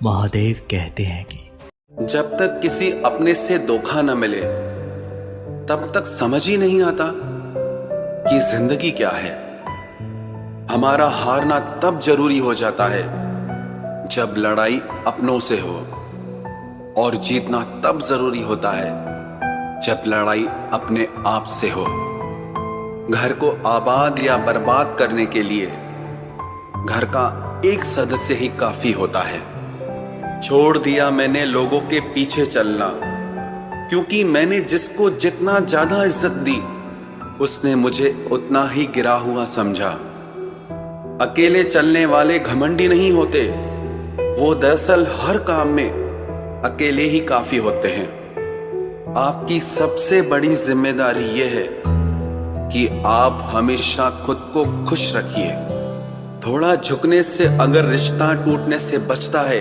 महादेव कहते हैं कि जब तक किसी अपने से धोखा न मिले तब तक समझ ही नहीं आता कि जिंदगी क्या है। हमारा हारना तब जरूरी हो जाता है जब लड़ाई अपनों से हो, और जीतना तब जरूरी होता है जब लड़ाई अपने आप से हो। घर को आबाद या बर्बाद करने के लिए घर का एक सदस्य ही काफी होता है। छोड़ दिया मैंने लोगों के पीछे चलना, क्योंकि मैंने जिसको जितना ज्यादा इज्जत दी उसने मुझे उतना ही गिरा हुआ समझा। अकेले चलने वाले घमंडी नहीं होते, वो दरअसल हर काम में अकेले ही काफी होते हैं। आपकी सबसे बड़ी जिम्मेदारी यह है कि आप हमेशा खुद को खुश रखिए। थोड़ा झुकने से अगर रिश्ता टूटने से बचता है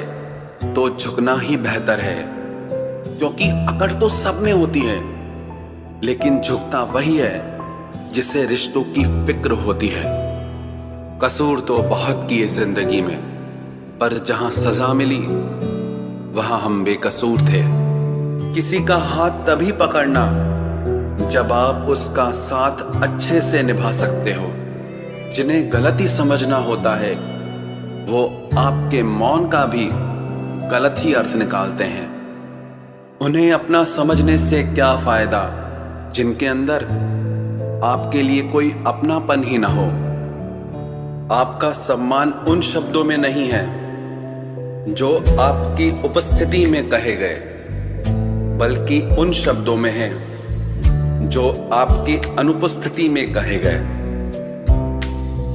तो झुकना ही बेहतर है, क्योंकि अकड़ तो सब में होती है, लेकिन झुकता वही है जिसे रिश्तों की फिक्र होती है। कसूर तो बहुत किए जिंदगी में, पर जहां सजा मिली वहां हम बेकसूर थे। किसी का हाथ तभी पकड़ना जब आप उसका साथ अच्छे से निभा सकते हो। जिन्हें गलती समझना होता है वो आपके मौन का भी गलत ही अर्थ निकालते हैं। उन्हें अपना समझने से क्या फायदा जिनके अंदर आपके लिए कोई अपनापन ही ना हो। आपका सम्मान उन शब्दों में नहीं है जो आपकी उपस्थिति में कहे गए, बल्कि उन शब्दों में है जो आपकी अनुपस्थिति में कहे गए।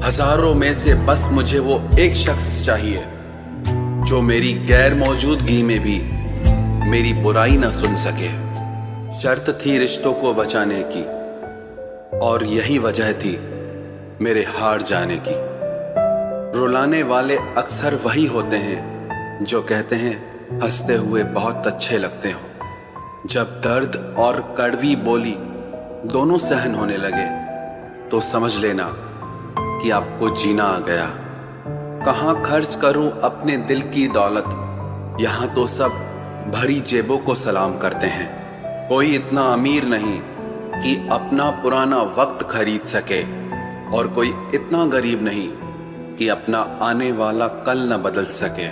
हजारों में से बस मुझे वो एक शख्स चाहिए जो मेरी गैर मौजूदगी में भी मेरी बुराई ना सुन सके। शर्त थी रिश्तों को बचाने की, और यही वजह थी मेरे हार जाने की। रुलाने वाले अक्सर वही होते हैं जो कहते हैं हंसते हुए बहुत अच्छे लगते हो। जब दर्द और कड़वी बोली दोनों सहन होने लगे तो समझ लेना कि आपको जीना आ गया। कहाँ खर्च करूं अपने दिल की दौलत, यहां तो सब भरी जेबों को सलाम करते हैं। कोई इतना अमीर नहीं कि अपना पुराना वक्त खरीद सके, और कोई इतना गरीब नहीं कि अपना आने वाला कल न बदल सके।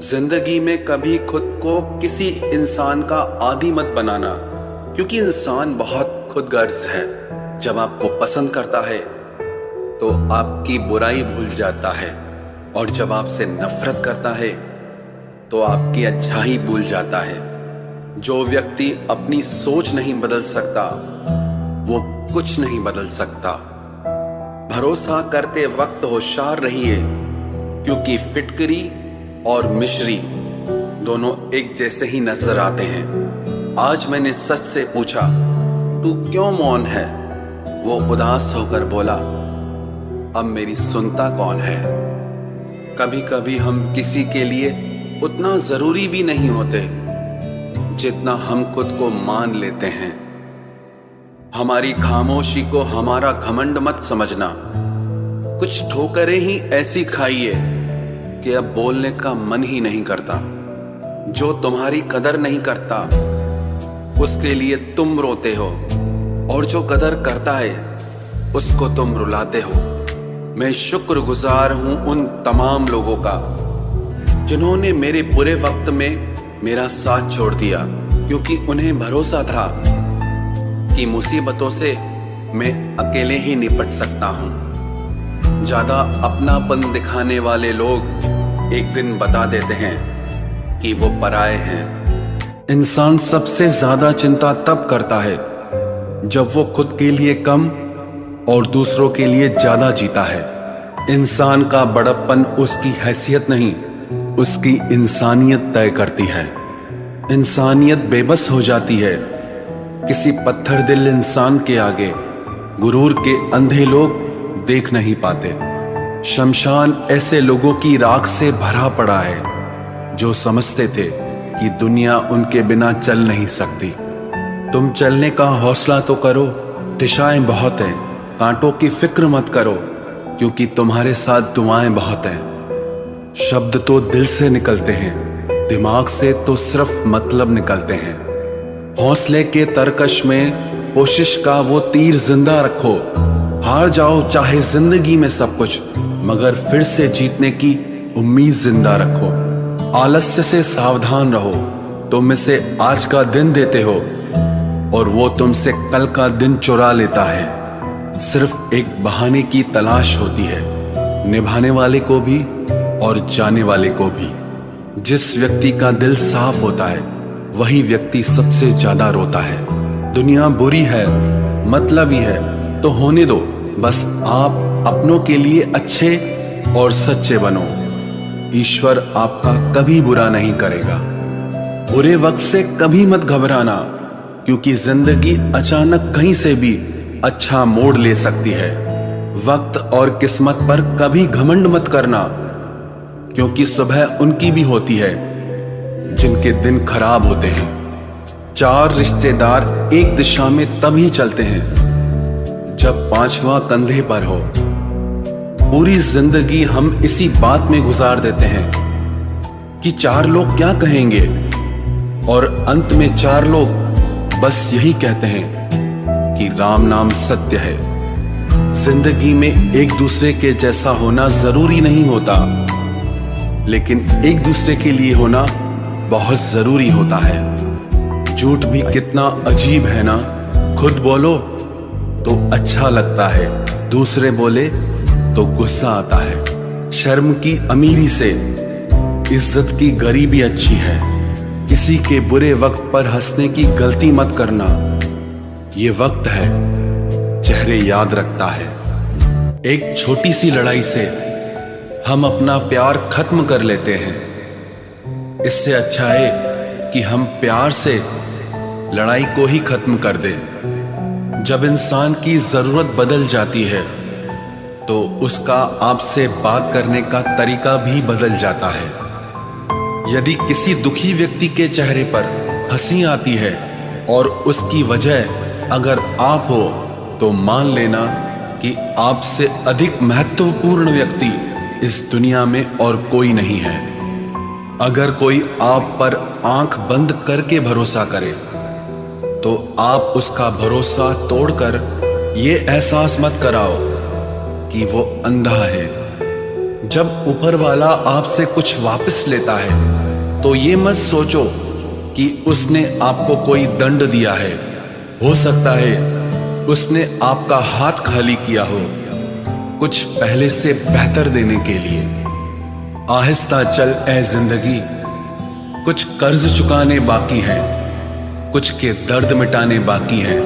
जिंदगी में कभी खुद को किसी इंसान का आदी मत बनाना, क्योंकि इंसान बहुत खुदगर्ज है। जब आपको पसंद करता है तो आपकी बुराई भूल जाता है, और जब आपसे नफरत करता है तो आपकी अच्छाई भूल जाता है। जो व्यक्ति अपनी सोच नहीं बदल सकता वो कुछ नहीं बदल सकता। भरोसा करते वक्त होशियार रहिए, क्योंकि फिटकरी और मिश्री दोनों एक जैसे ही नजर आते हैं। आज मैंने सच से पूछा, तू क्यों मौन है? वो उदास होकर बोला, अब मेरी सुनता कौन है? कभी कभी हम किसी के लिए उतना जरूरी भी नहीं होते जितना हम खुद को मान लेते हैं। हमारी खामोशी को हमारा घमंड मत समझना। कुछ ठोकरें ही ऐसी खाइए कि अब बोलने का मन ही नहीं करता। जो तुम्हारी कदर नहीं करता उसके लिए तुम रोते हो, और जो कदर करता है उसको तुम रुलाते हो। मैं शुक्रगुजार हूं उन तमाम लोगों का जिन्होंने मेरे बुरे वक्त में मेरा साथ छोड़ दिया, क्योंकि उन्हें भरोसा था कि मुसीबतों से मैं अकेले ही निपट सकता हूं। ज्यादा अपनापन दिखाने वाले लोग एक दिन बता देते हैं कि वो पराये हैं। इंसान सबसे ज्यादा चिंता तब करता है जब वो खुद के लिए कम और दूसरों के लिए ज्यादा जीता है। इंसान का बड़प्पन उसकी हैसियत नहीं, उसकी इंसानियत तय करती है। इंसानियत बेबस हो जाती है किसी पत्थर दिल इंसान के आगे। गुरूर के अंधे लोग देख नहीं पाते। शमशान ऐसे लोगों की राख से भरा पड़ा है जो समझते थे कि दुनिया उनके बिना चल नहीं सकती। तुम चलने का हौसला तो करो, दिशाएं बहुत हैं। कांटों की फिक्र मत करो, क्योंकि तुम्हारे साथ दुआएं बहुत हैं। शब्द तो दिल से निकलते हैं, दिमाग से तो सिर्फ मतलब निकलते हैं। हौसले के तरकश में कोशिश का वो तीर जिंदा रखो। हार जाओ चाहे जिंदगी में सब कुछ, मगर फिर से जीतने की उम्मीद जिंदा रखो। आलस्य से सावधान रहो, तुम इसे आज का दिन देते हो और वो तुमसे कल का दिन चुरा लेता है। सिर्फ एक बहाने की तलाश होती है, निभाने वाले को भी और जाने वाले को भी। जिस व्यक्ति का दिल साफ होता है वही व्यक्ति सबसे ज्यादा रोता है। दुनिया बुरी है, मतलबी है तो होने दो, बस आप अपनों के लिए अच्छे और सच्चे बनो। ईश्वर आपका कभी बुरा नहीं करेगा। बुरे वक्त से कभी मत घबराना, क्योंकि जिंदगी अचानक कहीं से भी अच्छा मोड़ ले सकती है। वक्त और किस्मत पर कभी घमंड मत करना, क्योंकि सुबह उनकी भी होती है जिनके दिन खराब होते हैं। 4 रिश्तेदार एक दिशा में तभी चलते हैं जब 5वां कंधे पर हो। पूरी जिंदगी हम इसी बात में गुजार देते हैं कि 4 लोग क्या कहेंगे, और अंत में 4 लोग बस यही कहते हैं कि राम नाम सत्य है। जिंदगी में एक दूसरे के जैसा होना जरूरी नहीं होता, लेकिन एक दूसरे के लिए होना बहुत जरूरी होता है। झूठ भी कितना अजीब है ना, खुद बोलो तो अच्छा लगता है, दूसरे बोले तो गुस्सा आता है। शर्म की अमीरी से इज्जत की गरीबी अच्छी है। किसी के बुरे वक्त पर हंसने की गलती मत करना, ये वक्त है चेहरे याद रखता है। एक छोटी सी लड़ाई से हम अपना प्यार खत्म कर लेते हैं। इससे अच्छा है कि हम प्यार से लड़ाई को ही खत्म कर दें। जब इंसान की जरूरत बदल जाती है तो उसका आपसे बात करने का तरीका भी बदल जाता है। यदि किसी दुखी व्यक्ति के चेहरे पर हंसी आती है और उसकी वजह अगर आप हो, तो मान लेना कि आपसे अधिक महत्वपूर्ण व्यक्ति इस दुनिया में और कोई नहीं है। अगर कोई आप पर आंख बंद करके भरोसा करे, तो आप उसका भरोसा तोड़कर ये एहसास मत कराओ कि वो अंधा है। जब ऊपर वाला आपसे कुछ वापस लेता है तो ये मत सोचो कि उसने आपको कोई दंड दिया है। हो सकता है उसने आपका हाथ खाली किया हो, कुछ पहले से बेहतर देने के लिए। आहिस्ता चल ए जिंदगी, कुछ कर्ज चुकाने बाकी हैं, कुछ के दर्द मिटाने बाकी हैं,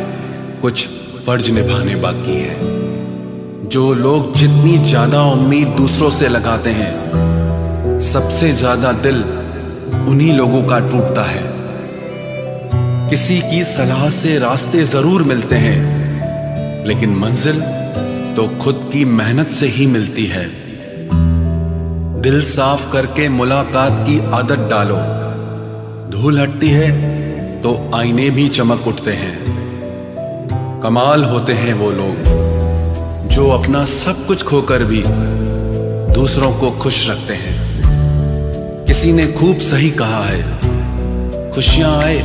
कुछ फर्ज निभाने बाकी हैं। जो लोग जितनी ज्यादा उम्मीद दूसरों से लगाते हैं, सबसे ज्यादा दिल उन्हीं लोगों का टूटता है। किसी की सलाह से रास्ते जरूर मिलते हैं, लेकिन मंजिल तो खुद की मेहनत से ही मिलती है। दिल साफ करके मुलाकात की आदत डालो। धूल हटती है तो आईने भी चमक उठते हैं। कमाल होते हैं वो लोग जो अपना सब कुछ खोकर भी दूसरों को खुश रखते हैं। किसी ने खूब सही कहा है, खुशियां आए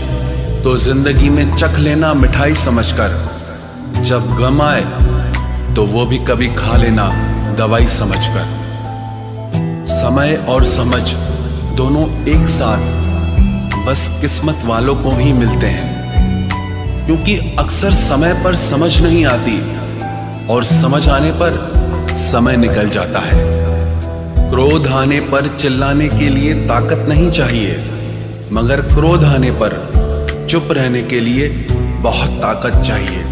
तो जिंदगी में चख लेना मिठाई समझकर, जब गम आए तो वो भी कभी खा लेना दवाई समझकर। समय और समझ दोनों एक साथ बस किस्मत वालों को ही मिलते हैं, क्योंकि अक्सर समय पर समझ नहीं आती और समझ आने पर समय निकल जाता है। क्रोध आने पर चिल्लाने के लिए ताकत नहीं चाहिए, मगर क्रोध आने पर चुप रहने के लिए बहुत ताकत चाहिए।